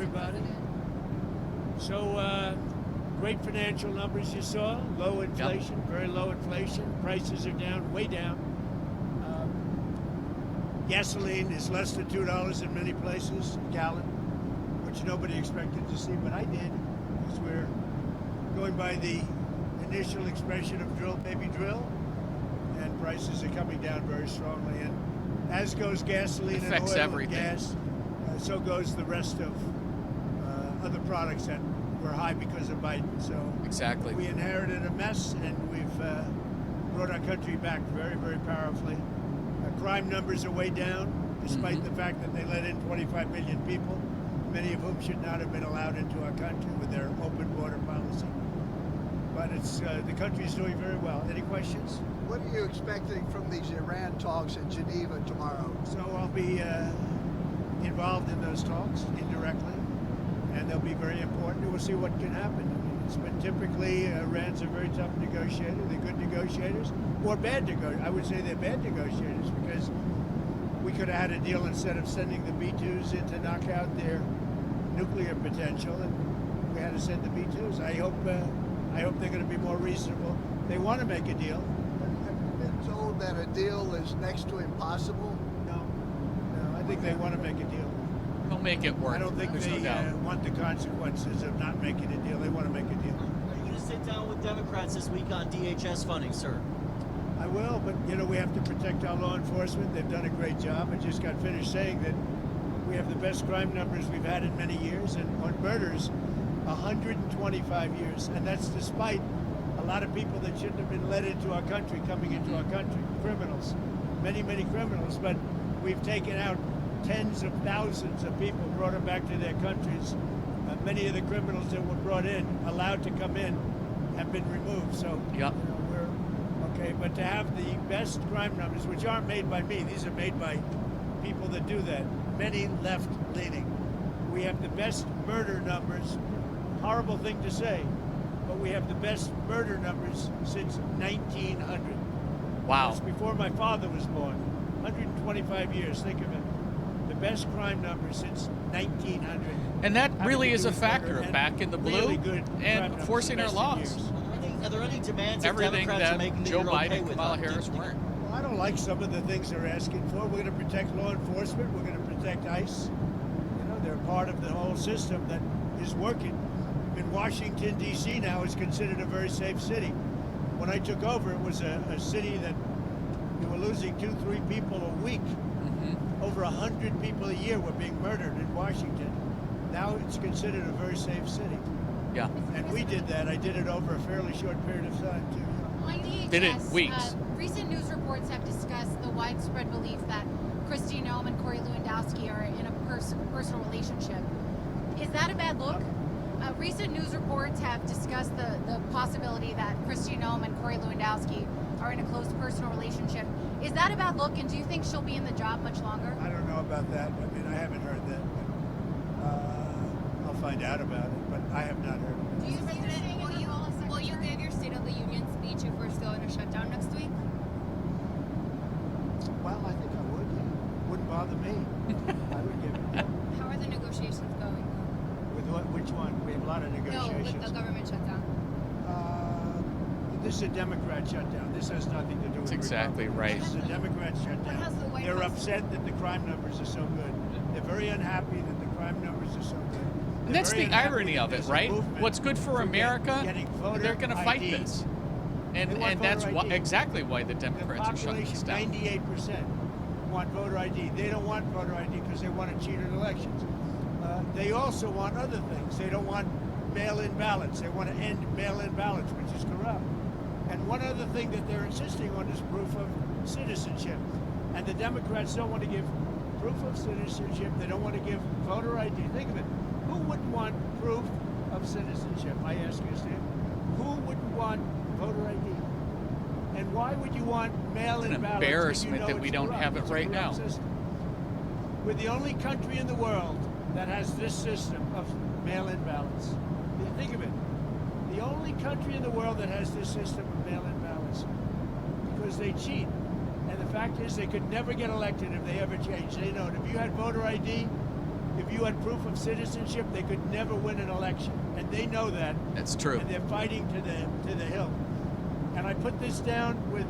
everybody. So, great financial numbers you saw. Low inflation, very low inflation. Prices are down, way down. Gasoline is less than $2 in many places a gallon, which nobody expected to see, but I did, because we're going by the initial expression of drill, baby, drill, and prices are coming down very strongly. And as goes gasoline and oil and gas, so goes the rest of other products that were high because of Biden. So exactly, we inherited a mess, and we've brought our country back very, very powerfully. Crime numbers are way down, despite the fact that they let in 25 million people, many of whom should not have been allowed into our country with their open border policy. But it's the country's doing very well. Any questions? What are you expecting from these Iran talks in Geneva tomorrow? So I'll be involved in those talks indirectly, and they'll be very important. We'll see what can happen. It's been typically, Iran's a very tough negotiator. They're good negotiators, or bad negotiators. I would say they're bad negotiators, because we could have had a deal instead of sending the B-2s in to knock out their nuclear potential, and we had to send the B-2s. I hope they're going to be more reasonable. They want to make a deal. Have you been told that a deal is next to impossible? No, I think they want to make a deal. They'll make it work. I don't think they want the consequences of not making a deal. They want to make a deal. Are you going to sit down with Democrats this week on DHS funding, sir? I will, but we have to protect our law enforcement. They've done a great job. I just got finished saying that we have the best crime numbers we've had in many years, and on murders, 125 years, and that's despite a lot of people that shouldn't have been let into our country coming into our country, criminals, many, many criminals, but we've taken out tens of thousands of people, brought them back to their countries. Many of the criminals that were brought in, allowed to come in, have been removed. So we're okay. But to have the best crime numbers, which aren't made by me, these are made by people that do that, many left-leaning. We have the best murder numbers. Horrible thing to say, but we have the best murder numbers since 1900. Wow. That's before my father was born. 125 years, think of it. The best crime numbers since 1900. And that really is a factor of back in the blue really and forcing our laws. Are there any demands everything Democrats are making that Joe you're Biden okay and with Kamala Harris weren't? Well, I don't like some of the things they're asking for. We're going to protect law enforcement. We're going to protect ICE. They're part of the whole system that is working. In Washington, D.C. now is considered a very safe city. When I took over, it was a city that we were losing 2-3 people a week. Over 100 people a year were being murdered in Washington. Now it's considered a very safe city. Yeah. And we did that. I did it over a fairly short period of time, too. On DHS, did it weeks. Recent news reports have discussed the widespread belief that Kristi Noem and Corey Lewandowski are in a personal relationship. Is that a bad look? Recent news reports have discussed the possibility that Kristi Noem and Corey Lewandowski are in a close personal relationship. Is that a bad look, and do you think she'll be in the job much longer? I don't know about that. I mean, I haven't heard that. But, I'll find out about it, but I have not heard it. Do you think that will you give your State of the Union speech if we're still in a shutdown next week? Well, I think I would. Yeah. Wouldn't bother me. I would give it. How are the negotiations going? With what? Which one? We have a lot of No, negotiations. with the government shutdown. This is a Democrat shutdown. This has nothing to do with That's exactly right. This is a Democrat shutdown. They're upset that the crime numbers are so good. They're very unhappy that the crime numbers are so good. And that's the irony of it, right? What's good for America, they're going to fight this. And that's exactly why the Democrats are shutting this down. 98% want voter ID. They don't want voter ID because they want to cheat at elections. They also want other things. They don't want mail-in ballots. They want to end mail-in ballots, which is corrupt. And one other thing that they're insisting on is proof of citizenship. And the Democrats don't want to give proof of citizenship. They don't want to give voter ID. Think of it. Who wouldn't want proof of citizenship? I ask you, Steve. Who wouldn't want voter ID? And why would you want mail-in ballots? It's an embarrassment that we don't have it right now. We're the only country in the world that has this system of mail-in ballots. Think of it. The only country in the world that has this system of mail-in ballots, because they cheat. And the fact is they could never get elected if they ever changed. They know it. If you had voter ID, if you you had proof of citizenship, they could never win an election, and they know that. That's true. And they're fighting to the hill. And I put this down with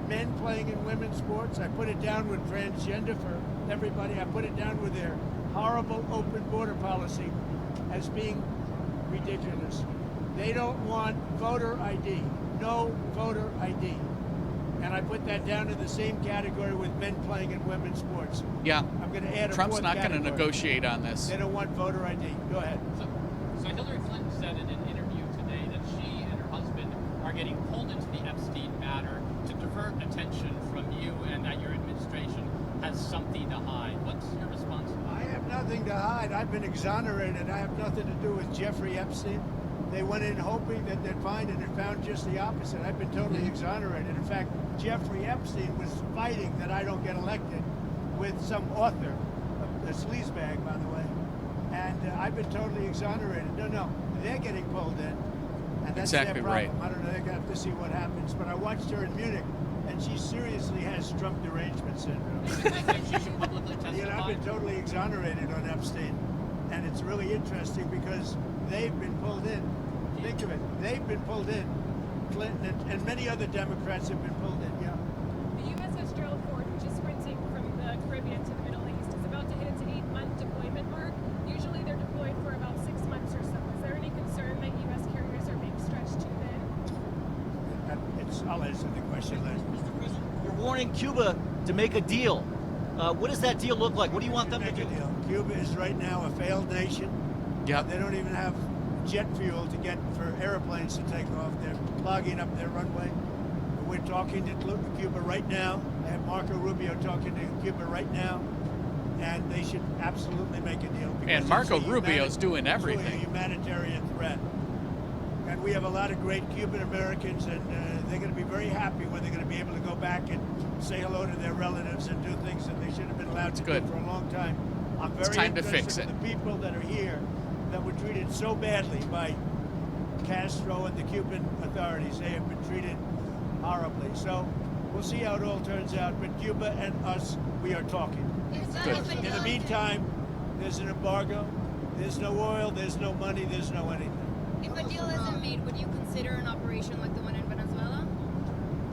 men playing in women's sports. I put it down with transgender for everybody. I put it down with their horrible open border policy as being ridiculous. They don't want voter ID, no voter ID. And I put that down in the same category with men playing in women's sports. Yeah. I'm going to add a Trump's fourth not going to category. negotiate on this. They don't want voter ID. Go ahead. So Hillary Clinton said in an interview today that she and her husband are getting pulled into the Epstein matter to divert attention from you, and that your administration has something to hide. What's your response to that? I have nothing to hide. I've been exonerated. I have nothing to do with Jeffrey Epstein. They went in hoping that they'd find it and found just the opposite. I've been totally exonerated. In fact, Jeffrey Epstein was fighting that I don't get elected with some author, a sleazebag, by the way. And I've been totally exonerated. No, they're getting pulled in. And that's Exactly their problem. right. I don't know. They're going to have to see what happens. But I watched her in Munich, and she seriously has Trump derangement syndrome. Do you think she should publicly testify? You know, I've been totally exonerated on Epstein. And it's really interesting because they've been pulled in. Think of it. They've been pulled in. Clinton and many other Democrats have been pulled in, yeah. The USS Gerald Ford, which is sprinting from the Caribbean to the Middle East, is about to hit its 8-month deployment mark. Usually they're deployed for about 6 months or so. Is there any concern that U.S. carriers are being stretched too thin? I'll answer the question later. Mr. President, you're warning Cuba to make a deal. What does that deal look like? What do you want them to Make do? a deal. Cuba is right now a failed nation. Yeah. They don't even have jet fuel to get for airplanes to take off. They're clogging up their runway. We're talking to Cuba right now. I have Marco Rubio talking to Cuba right now, and they should absolutely make a deal. because And Marco it's a Rubio's doing it's really everything. a humanitarian threat. And we have a lot of great Cuban Americans, and they're going to be very happy when they're going to be able to go back and say hello to their relatives and do things that they should have been allowed to good. do for a long time. I'm very It's time to interested fix in it. the people that are here that were treated so badly by Castro and the Cuban authorities. They have been treated horribly. So we'll see how it all turns out. But Cuba and us, we are talking. Good. In the meantime, there's an embargo. There's no oil. There's no money. There's no anything. If a deal isn't made, would you consider an operation like the one in Venezuela?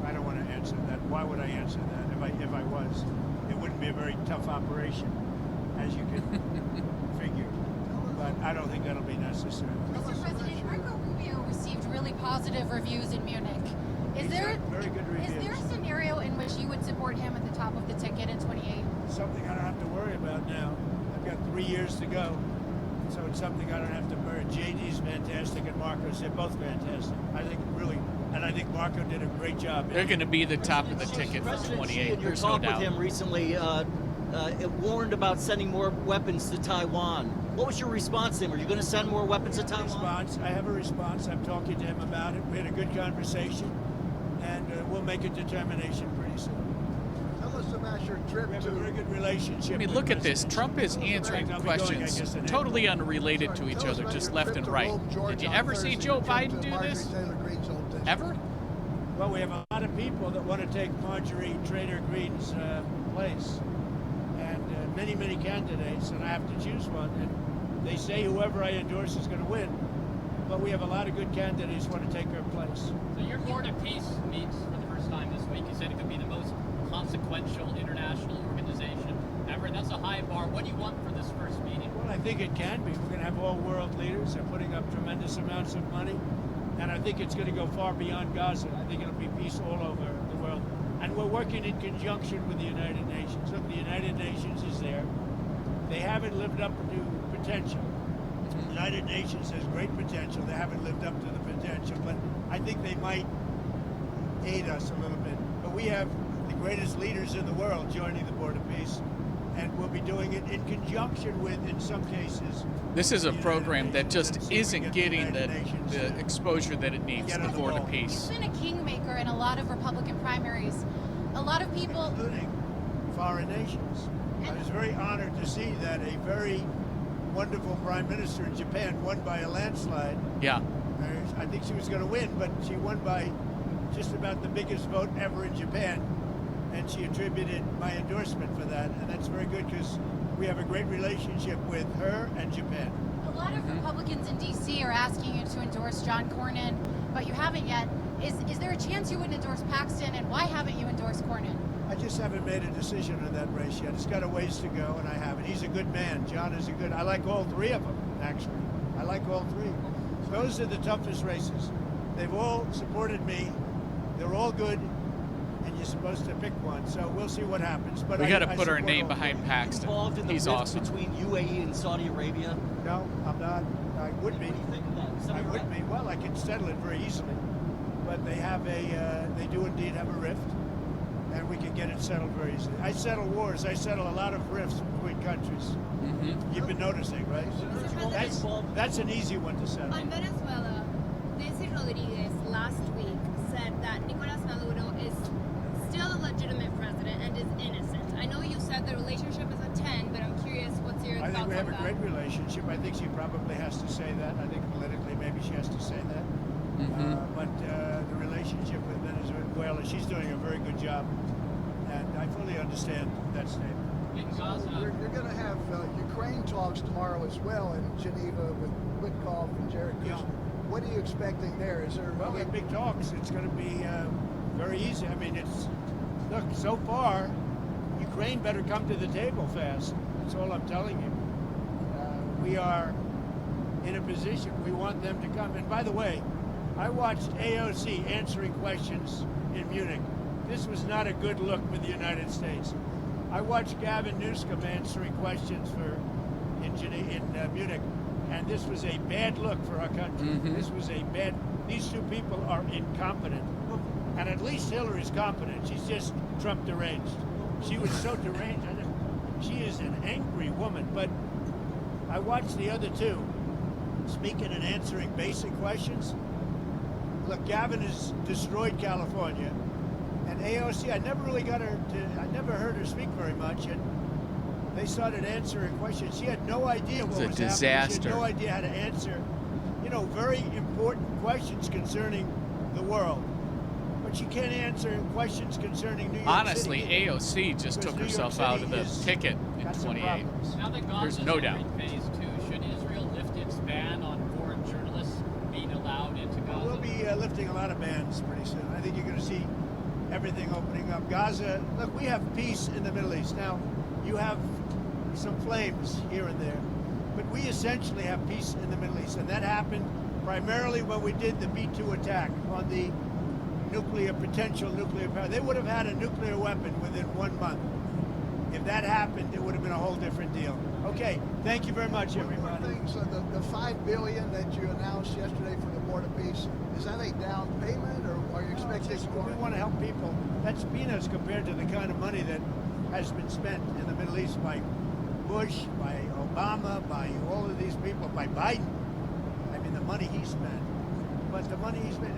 I don't want to answer that. Why would I answer that? If I was, it wouldn't be a very tough operation, as you can figure. But I don't think that'll be necessary. Mr. President, Marco Rubio received really positive reviews in Munich. Is He's there got very good is there a reviews. scenario in which you would support him at the top of the ticket in 28? Something I don't have to worry about now. I've got 3 years to go. So it's something I don't have to worry. JD's fantastic and Marco's, they're both fantastic. I think really, and I think Marco did a great job. They're going to be the top of the ticket for President Xi, 28. in your There's no talk with doubt. him recently, it warned about sending more weapons to Taiwan. What was your response to him? Are you going to send more weapons to Taiwan? I have a response. I'm talking to him about it. We had a good conversation, and we'll make a determination pretty soon. Tell us about your trip We have a to very good relationship. I mean, with look at this. President Trump is Xi. answering I'll be going, I questions guess, in totally April. unrelated to each Tell us other, about just your left trip and to right. Rome, Georgia, Did you on ever see Thursday, Joe your trip Biden to do Marjorie this? Taylor Greene's old district. Ever? Well, we have a lot of people that want to take Marjorie Taylor Greene's place, and many candidates, and I have to choose one. And they say whoever I endorse is going to win, but we have a lot of good candidates who want to take her place. So your Board of Peace meets for the first time this week. You said it could be the most consequential international organization ever. That's a high bar. What do you want for this first meeting? Well, I think it can be. We're going to have all world leaders. They're putting up tremendous amounts of money, and I think it's going to go far beyond Gaza. I think it'll be peace all over the world. And we're working in conjunction with the United Nations. Look, the United Nations is there. They haven't lived up to potential. The United Nations has great potential. They haven't lived up to the potential, but I think they might aid us a little bit. But we have the greatest leaders in the world joining the Board of Peace, and we'll be doing it in conjunction with, in some cases, This is a the United program that Nations, just and see if we isn't get getting United Nations the to exposure that it needs, get the on the Board of ball. Peace. He's been a kingmaker in a lot of Republican primaries. A lot of people. including foreign nations. I was very honored to see that a very wonderful prime minister in Japan won by a landslide. Yeah. I think she was going to win, but she won by just about the biggest vote ever in Japan, and she attributed my endorsement for that, and that's very good because We have a great relationship with her and Japan. A lot of Republicans in D.C. are asking you to endorse John Cornyn, but you haven't yet. Is there a chance you wouldn't endorse Paxton, and why haven't you endorsed Cornyn? I just haven't made a decision on that race yet. It's got a ways to go, and I haven't. He's a good man. John is a good. I like all three of them, actually. I like all three. Those are the toughest races. They've all supported me. They're all good, and you're supposed to pick one. So we'll see what happens. But we got to put our support name all behind three. Paxton. Involved in the He's rift awesome. between UAE and Saudi Arabia? No, I'm not. I would be. What do you think of that? I would be. Well, I could settle it very easily. But they have they do indeed have a rift, and we can get it settled very easily. I settle wars. I settle a lot of rifts between countries. You've been noticing, right? That's an easy one to settle. On Venezuela, Nancy Rodriguez last week said that Nicolas Maduro is still a legitimate president and is innocent. I know you said the relationship is a 10, but I'm curious what's your I thoughts think we have on a that? great relationship. I think she probably has to say that. I think politically maybe she has to say that. But the relationship with Venezuela, she's doing a very good job. And I fully understand that statement. In Gaza, You're going to have Ukraine talks tomorrow as well in Geneva with Witkoff and Jared Kushner. Yeah. What are you expecting there? Is there Well, any- in big talks, it's going to be very easy. I mean, look, so far, Ukraine better come to the table fast. That's all I'm telling you. We are in a position, we want them to come. And by the way, I watched AOC answering questions in Munich. This was not a good look for the United States. I watched Gavin Newsom answering questions in Munich, and this was a bad look for our country. This was a bad. These two people are incompetent, and at least Hillary's competent. She's just Trump deranged. She was so deranged. She is an angry woman. But I watched the other two speaking and answering basic questions. Look, Gavin has destroyed California. And AOC, I never heard her speak very much. And they started answering questions. She had no idea what was happening. She disaster. had no idea how to answer, very important questions concerning the world. But she can't answer questions concerning New York Honestly, City. AOC just Because took New York herself out City of the is- ticket in got some 28. problems. now that There's Gaza's no entering doubt. phase 2, should Israel lift its ban on foreign journalists being allowed into Gaza? We'll be lifting a lot of bans pretty soon. I think you're going to see everything opening up. Gaza, look, we have peace in the Middle East. Now, you have some flames here and there, but we essentially have peace in the Middle East. And that happened primarily when we did the B-2 attack on the potential nuclear power. They would have had a nuclear weapon within 1 month. If that happened, it would have been a whole different deal. Okay, thank you very much, One more everybody. thing, so the $5 billion that you announced yesterday for the Board of Peace, is that a down payment, or are you expecting more? We want to help people. That's peanuts compared to the kind of money that has been spent in the Middle East by Bush, by Obama, by all of these people, by Biden. I mean, the money he spent. But the money he spent,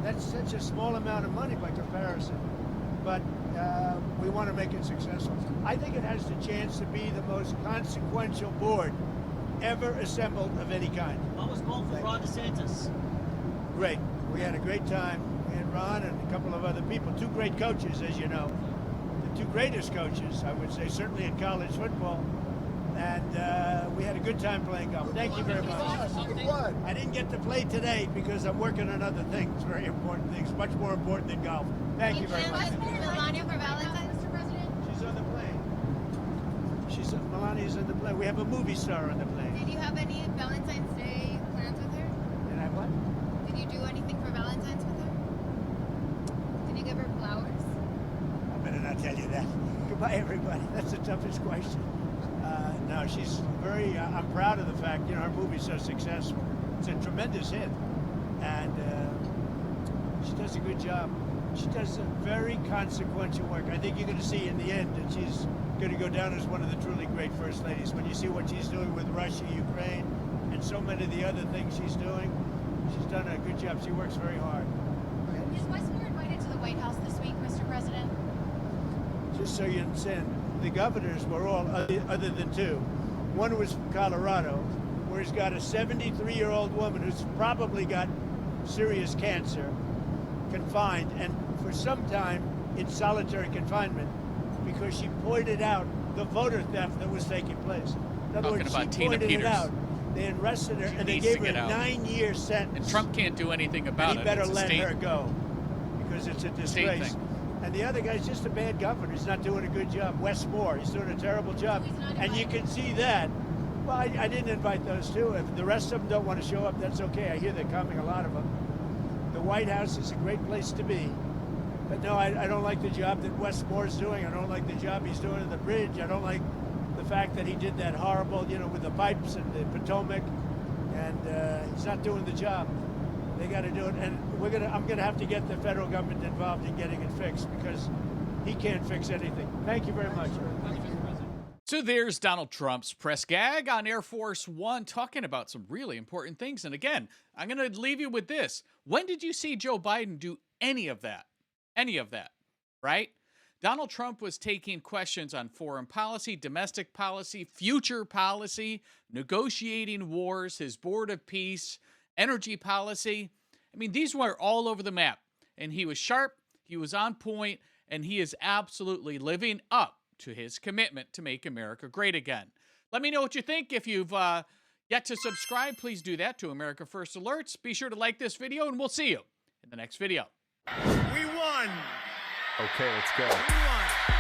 that's such a small amount of money by comparison. But we want to make it successful. I think it has the chance to be the most consequential board ever assembled of any kind. How was golf with Ron DeSantis? Great. We had a great time. We had Ron and a couple of other people. Two great coaches, as you know. The two greatest coaches, I would say, certainly in college football. And we had a good time playing golf. Thank you very much. Who won? I didn't get to play today because I'm working on other things, very important things, much more important than golf. Thank you very much. Melania for Valentine's, Mr. President? She's on the plane. Melania's on the plane. We have a movie star on the plane. Did you have any Valentine's Day plans with her? And I what? Did you do anything for Valentine's with her? Did you give her flowers? I better not tell you that. Goodbye, everybody. That's the toughest question. No, she's very, I'm proud of the fact, her movie's so successful. It's a tremendous hit. And she does a good job. She does a very consequential work. I think you're going to see in the end that she's going to go down as one of the truly great first ladies. When you see what she's doing with Russia, Ukraine, and so many of the other things she's doing, she's done a good job. She works very hard. Is Westmore invited to the White House this week, Mr. President? Just so you understand, the governors were all, other than two. One was from Colorado, where he's got a 73-year-old woman who's probably got serious cancer, confined, and for some time in solitary confinement, because she pointed out the voter theft that was taking place. In other Talking words, about she Tina pointed Peters. it out. They arrested her, and they needs gave to her a get out. 9-year sentence. And Trump can't do anything about And it. he better It's a let state- her go, because it's a state disgrace. thing. And the other guy's just a bad governor. He's not doing a good job. Wes Moore, he's doing a terrible job. he's not And you invited. can see that. Well, I didn't invite those two. If the rest of them don't want to show up, that's okay. I hear they're coming, a lot of them. The White House is a great place to be. But no, I don't like the job that Wes Moore's doing. I don't like the job he's doing at the bridge. I don't like the fact that he did that horrible, with the pipes and the Potomac. And he's not doing the job. They got to do it. And I'm going to have to get the federal government involved in getting it fixed, because he can't fix anything. Thank you very much. So there's Donald Trump's press gag on Air Force One, talking about some really important things. And again, I'm going to leave you with this. When did you see Joe Biden do any of that? Any of that, right? Donald Trump was taking questions on foreign policy, domestic policy, future policy, negotiating wars, his board of peace, energy policy. I mean, these were all over the map. And he was sharp, he was on point, and he is absolutely living up to his commitment to make America great again. Let me know what you think. If you've yet to subscribe, please do that to America First Alerts. Be sure to like this video, and we'll see you in the next video. We won. Okay, let's go. We won.